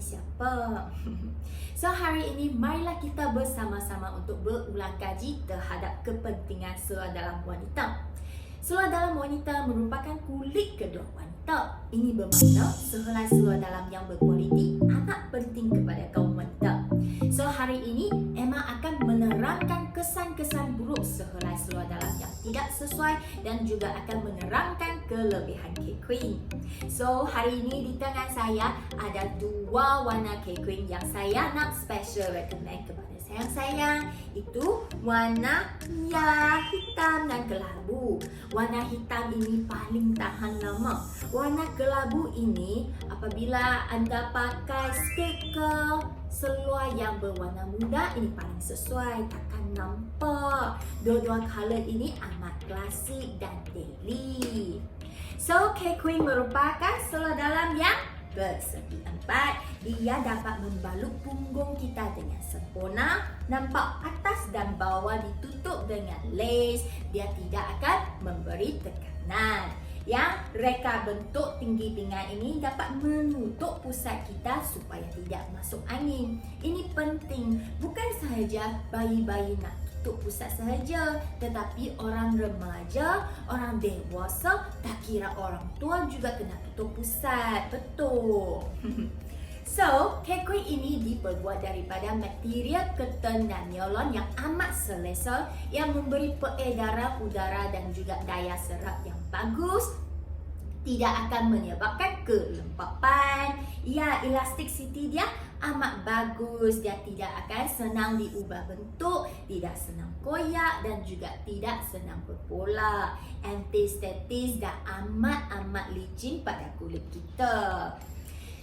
ni siapa? So hari ini marilah kita bersama-sama untuk berulang kaji terhadap kepentingan seluar dalam wanita. Seluar dalam wanita merupakan kulit kedua wanita. Ini bermakna sehelai seluar dalam yang berkualiti amat penting kepada kaum wanita. So hari ini Emma akan menerangkan kesan-kesan buruk sehelai seluar dalam yang tidak sesuai dan juga akan menerangkan kelebihan cake queen. So hari ini di tangan saya ada dua warna cake queen yang saya nak special recommend kepada sayang-sayang. Itu warna merah, hitam dan kelabu. Warna hitam ini paling tahan lama. Warna kelabu ini apabila anda pakai skirt ke seluar yang berwarna muda, ini paling sesuai, takkan nampak. Dua-dua color ini amat klasik dan daily. So, cake queen merupakan seluar dalam yang bersegi empat. Dia dapat membalut punggung kita dengan sempurna. Nampak atas dan bawah ditutup dengan lace. Dia tidak akan memberi tekanan. Yang reka bentuk tinggi pinggang ini dapat menutup pusat kita supaya tidak masuk angin. Ini penting, bukan sahaja bayi-bayi nak tutup pusat sahaja, tetapi orang remaja, orang dewasa, tak kira orang tua juga kena tutup pusat. Betul. So, cake queen ini diperbuat daripada material cotton dan nylon yang amat selesa, yang memberi peredaran udara dan juga daya serap yang bagus. Tidak akan menyebabkan kelembapan. Ya, elasticity dia amat bagus. Dia tidak akan senang diubah bentuk, tidak senang koyak dan juga tidak senang berpola. Anti-statis dan amat licin pada kulit kita.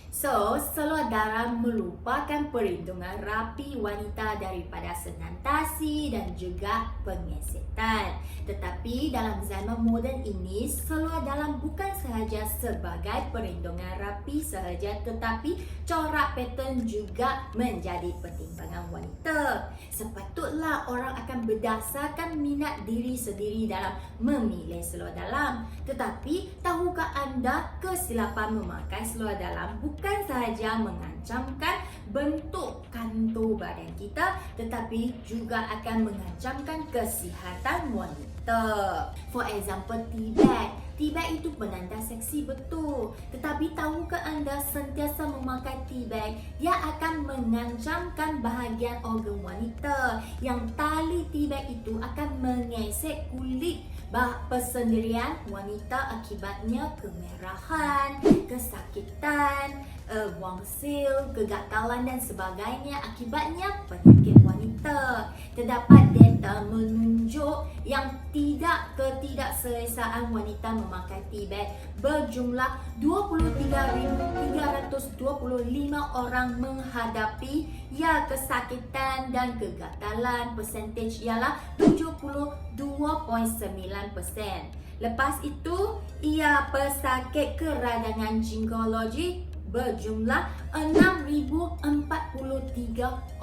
So, seluar dalam merupakan perlindungan rapi wanita daripada senantasi dan juga pengesetan. Tetapi dalam zaman moden ini, seluar dalam bukan sahaja sebagai perlindungan rapi sahaja, tetapi corak pattern juga menjadi pertimbangan wanita. Sepatutlah orang akan berdasarkan minat diri sendiri dalam memilih seluar dalam. Tetapi tahukah anda kesilapan memakai seluar dalam bukan sahaja mengancamkan bentuk kantor badan kita, tetapi juga akan mengancamkan kesihatan wanita. For example, T-bag. T-bag itu penanda seksi, betul. Tetapi tahukah anda sentiasa memakai T-bag, dia akan mengancamkan bahagian organ wanita. Yang tali T-bag itu akan mengesek kulit persendirian wanita, akibatnya kemerahan, kesakitan, wangsil, kegatalan dan sebagainya. Akibatnya penyakit wanita. Terdapat data menunjuk yang ketidakselesaan wanita memakai T-bag berjumlah 23,325 orang menghadapi kesakitan dan kegatalan. Persentage ialah 72.9%. Lepas itu, pesakit keradangan ginekologi berjumlah 6,043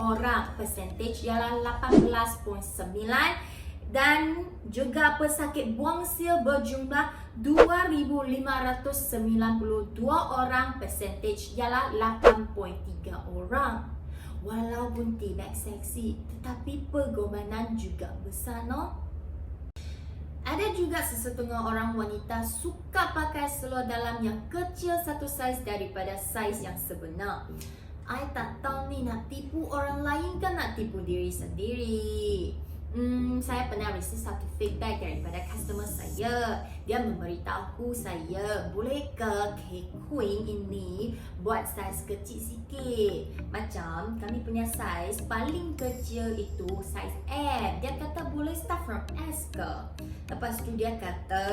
orang. Persentage ialah 18.9%. Dan juga pesakit buangsil berjumlah 2,592 orang. Persentage ialah 8.3 orang. Walaupun tidak seksi, tetapi pengorbanan juga besar, no? Ada juga sesetengah orang wanita suka pakai seluar dalam yang kecil satu saiz daripada saiz yang sebenar. I tak tahu ni nak tipu orang lain kan nak tipu diri sendiri. Saya pernah receive satu feedback daripada customer saya. Dia memberitahu saya, bolehkah cake queen ini buat saiz kecil sikit? Macam kami punya saiz paling kecil itu saiz M. Dia kata boleh start from S ke? Lepas tu dia kata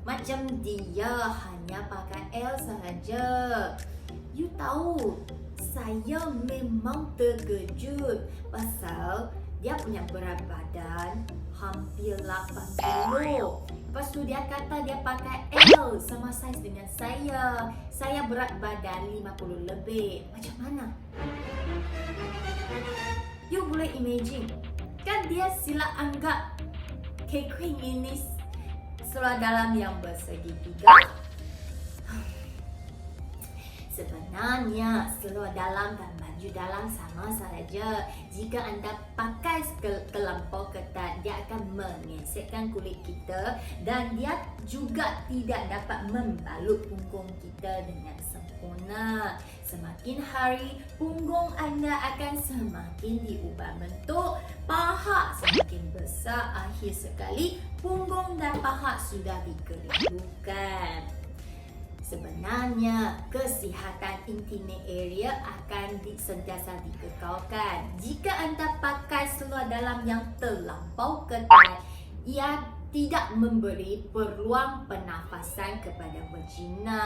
macam dia hanya pakai L sahaja. You tahu, saya memang terkejut pasal dia punya berat badan hampir 80. Lepas tu dia kata dia pakai L, sama saiz dengan saya. Saya berat badan 50 lebih. Macam mana? You boleh imagine, kan dia sila anggap cake queen ini seluar dalam yang bersegi tiga. Sebenarnya seluar dalam dan baju dalam sama saja. Jika anda pakai terlampau ketat, dia akan mengesekkan kulit kita dan dia juga tidak dapat membalut punggung kita dengan sempurna. Semakin hari, punggung anda akan semakin diubah bentuk, paha semakin besar, akhir sekali punggung dan paha sudah dikelirukan. Sebenarnya, kesihatan intimate area akan sentiasa dikekalkan. Jika anda pakai seluar dalam yang terlampau ketat, ia tidak memberi peluang pernafasan kepada vagina.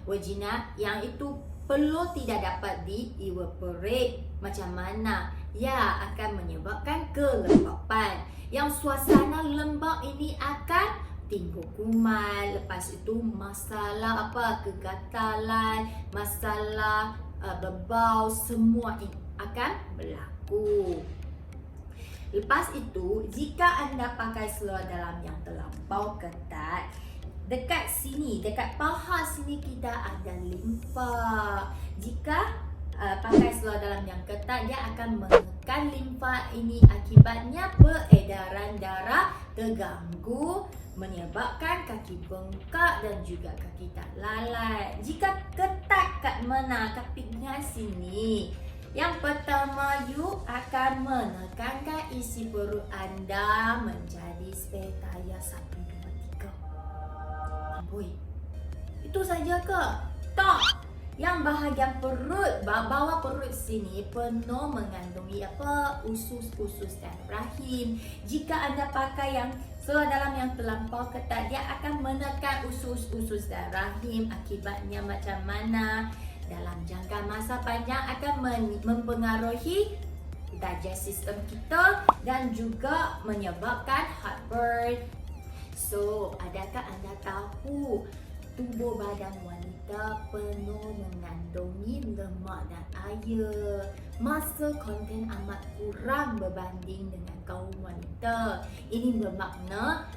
Vagina yang itu perlu tidak dapat di-evaporate. Macam mana? Ia akan menyebabkan kelembapan. Yang suasana lembab ini akan timbul kuman, lepas itu masalah kegatalan, masalah bebau, semua akan berlaku. Lepas itu, jika anda pakai seluar dalam yang terlampau ketat, dekat sini, dekat paha sini kita ada limfa. Jika pakai seluar dalam yang ketat, dia akan menekan limfa ini, akibatnya peredaran darah terganggu, menyebabkan kaki bengkak dan juga kaki tak lalat. Jika ketat kat mana? Kat pinggang sini. Yang pertama, you akan menekankan isi perut anda menjadi spetaya 1, 2, 3. Amboi, itu saja ke? Tak. Yang bahagian perut, bawah perut sini penuh mengandungi usus-usus dan rahim. Jika anda pakai yang seluar dalam yang terlampau ketat, dia akan menekan usus-usus dan rahim. Akibatnya macam mana? Dalam jangka masa panjang akan mempengaruhi digestive system kita dan juga menyebabkan heartburn. So, adakah anda tahu tubuh badan wanita penuh mengandungi lemak dan air. Muscle content amat kurang berbanding dengan kaum wanita. Ini bermakna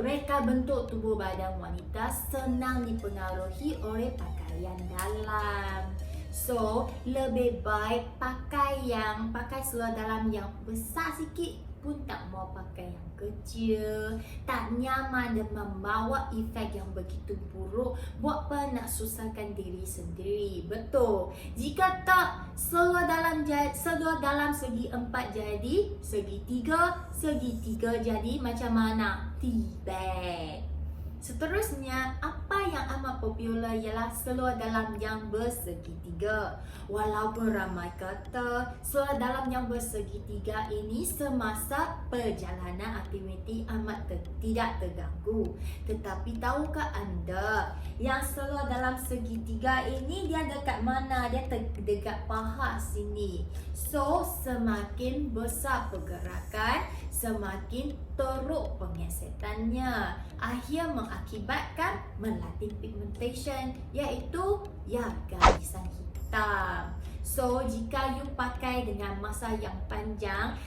reka bentuk tubuh badan wanita senang dipengaruhi oleh pakaian dalam. So, lebih baik pakai seluar dalam yang besar sikit pun tak mau pakai yang kecil. Tak nyaman dan membawa efek yang begitu buruk. Buat apa nak susahkan diri sendiri? Betul. Jika tak, seluar dalam segi 4 jadi segi 3 jadi macam mana? T-bag. Seterusnya, apa yang amat popular ialah seluar dalam yang bersegi 3. Walaupun ramai kata seluar dalam yang bersegi 3 ini semasa perjalanan aktiviti amat tidak terganggu. Tetapi tahukah anda yang seluar dalam segi 3 ini dia dekat mana? Dia dekat paha sini. So, semakin besar pergerakan, semakin teruk pengesetannya. Akhir mengakibatkan melting pigmentation, iaitu garisan hitam. So, jika you pakai dengan masa yang panjang,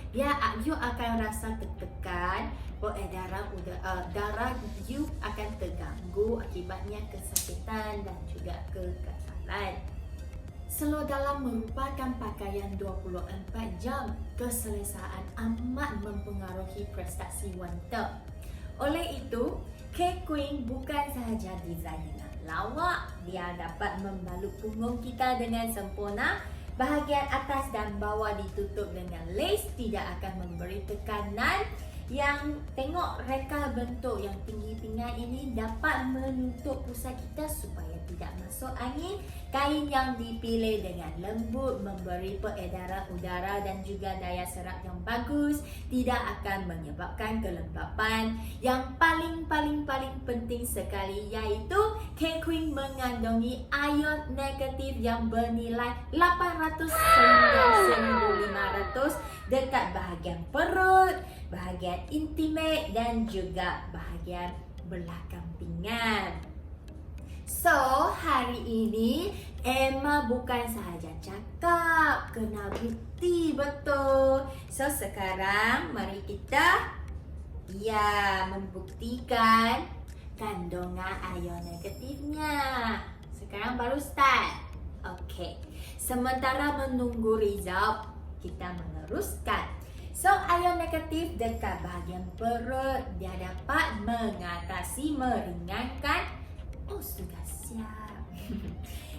you akan rasa tertekan, peredaran darah you akan terganggu, akibatnya kesakitan dan juga kegatalan. Seluar dalam merupakan pakaian 24 jam. Keselesaan amat mempengaruhi prestasi wanita. Oleh itu, K-Queen bukan sahaja desain dengan lawak, dia dapat membalut punggung kita dengan sempurna. Bahagian atas dan bawah ditutup dengan lace, tidak akan memberi tekanan. Yang tengok reka bentuk yang tinggi pinggang ini dapat menutup pusat kita supaya tidak masuk angin. Kain yang dipilih dengan lembut, memberi peredaran udara dan juga daya serap yang bagus, tidak akan menyebabkan kelembapan. Yang paling penting sekali iaitu K-Queen mengandungi ion negatif yang bernilai 800 hingga 1500 dekat bahagian perut, bahagian intimate dan juga bahagian belakang pinggang. So, hari ini Emma bukan sahaja cakap, kena bukti betul. So, sekarang mari kita membuktikan kandungan ion negatifnya. Sekarang baru start. Okey. Sementara menunggu result, kita meneruskan. So, ion negatif dekat bahagian perut, dia dapat mengatasi, meringankan. Oh, sudah siap.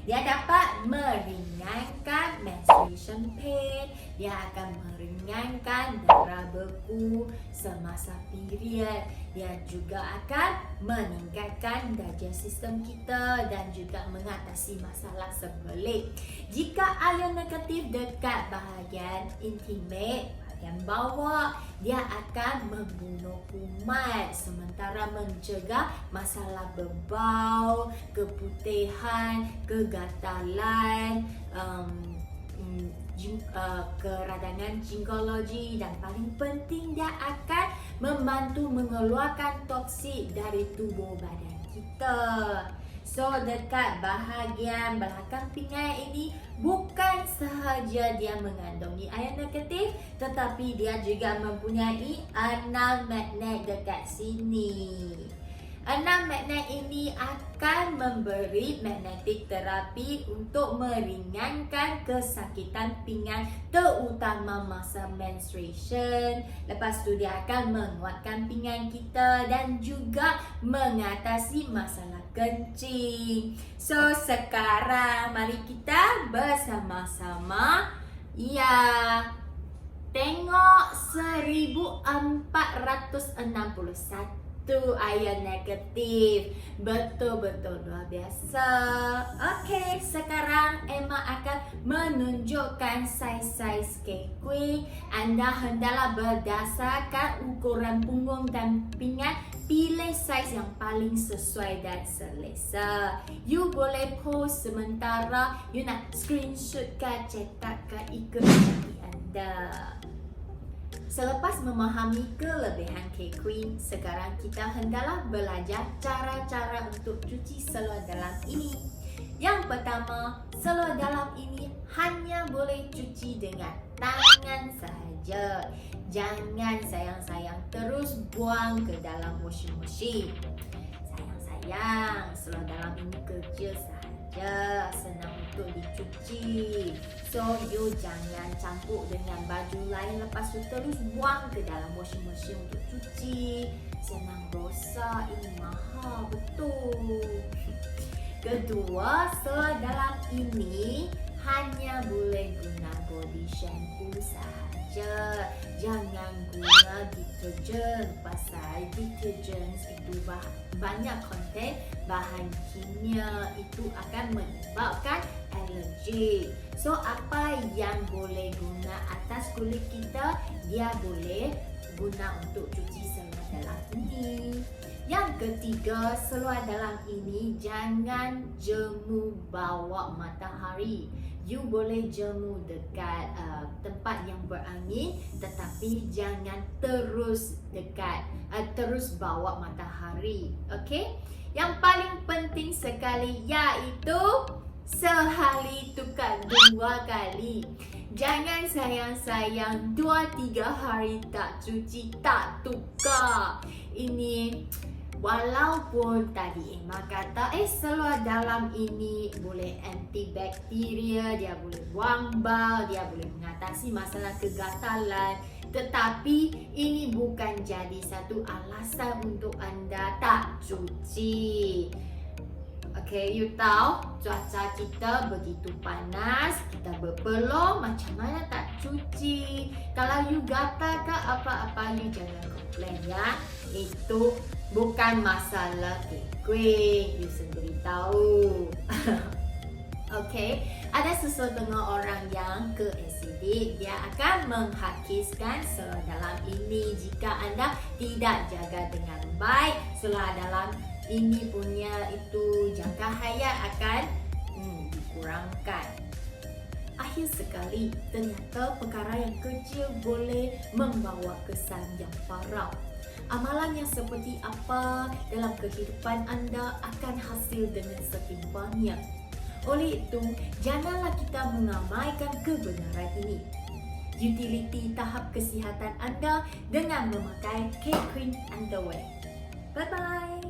Dia dapat meringankan menstruation pain. Dia akan meringankan darah beku semasa period. Dia juga akan meningkatkan digestive system kita dan juga mengatasi masalah sembelit. Jika ion negatif dekat bahagian intimate, bahagian bawah, dia akan membunuh kuman sementara mencegah masalah berbau, keputihan, kegatalan, keradangan ginekologi, dan paling penting dia akan membantu mengeluarkan toksik dari tubuh badan kita. So, dekat bahagian belakang pinggang ini bukan sahaja dia mengandungi ion negatif, tetapi dia juga mempunyai 6 magnet dekat sini. 6 magnet ini akan memberi magnetic terapi untuk meringankan kesakitan pinggang terutama masa menstruation. Lepas tu dia akan menguatkan pinggang kita dan juga mengatasi masalah kencing. So, sekarang mari kita bersama-sama tengok 1461 ion negatif. Betul-betul luar biasa. Okey, sekarang Emma akan menunjukkan saiz-saiz kekuing. Anda hendaklah berdasarkan ukuran punggung dan pinggang, pilih saiz yang paling sesuai dan selesa. You boleh post sementara you nak screenshot ke, cetak ke, ikut hati anda. Selepas memahami kelebihan kekuing, sekarang kita hendaklah belajar cara-cara untuk cuci seluar dalam ini. Yang pertama, seluar dalam ini hanya boleh cuci dengan tangan sahaja. Jangan sayang-sayang terus buang ke dalam washing machine. Sayang-sayang, seluar dalam ini kecil sahaja, senang untuk dicuci. So, you jangan campur dengan baju lain lepas tu terus buang ke dalam washing machine untuk cuci. Senang rosak, ini mahal, betul. Kedua, seluar dalam ini hanya boleh guna body shampoo sahaja. Jangan guna deterjen, pasal deterjen itu banyak konten bahan kimia, itu akan menyebabkan alergi. So, apa yang boleh guna atas kulit kita, dia boleh guna untuk cuci seluar dalam ini. Yang ketiga, seluar dalam ini jangan jemur bawah matahari. You boleh jemur dekat tempat yang berangin, tetapi jangan terus terus bawa matahari. Okey? Yang paling penting sekali iaitu sehari tukar 2 kali. Jangan sayang-sayang 2-3 hari tak cuci, tak tukar. Ini walaupun tadi Emma kata seluar dalam ini boleh antibakteria, dia boleh buang bau, dia boleh mengatasi masalah kegatalan, tetapi ini bukan jadi satu alasan untuk anda tak cuci. Okay, you tahu cuaca kita begitu panas, kita berpeluh, macam mana tak cuci? Kalau you gatal ke apa-apa, you jangan komplain ya. Itu bukan masalah kekuing, you sendiri tahu. Okay, ada sesetengah orang yang keasidik, dia akan menghakiskan seluar dalam ini. Jika anda tidak jaga dengan baik, seluar dalam ini punya itu jangka hayat akan dikurangkan. Akhir sekali, ternyata perkara yang kecil boleh membawa kesan yang parah. Amalan yang seperti apa dalam kehidupan anda akan hasil dengan setimpanya. Oleh itu, janganlah kita mengabaikan kebenaran ini. Utiliti tahap kesihatan anda dengan memakai kekuing underwear. Bye-bye!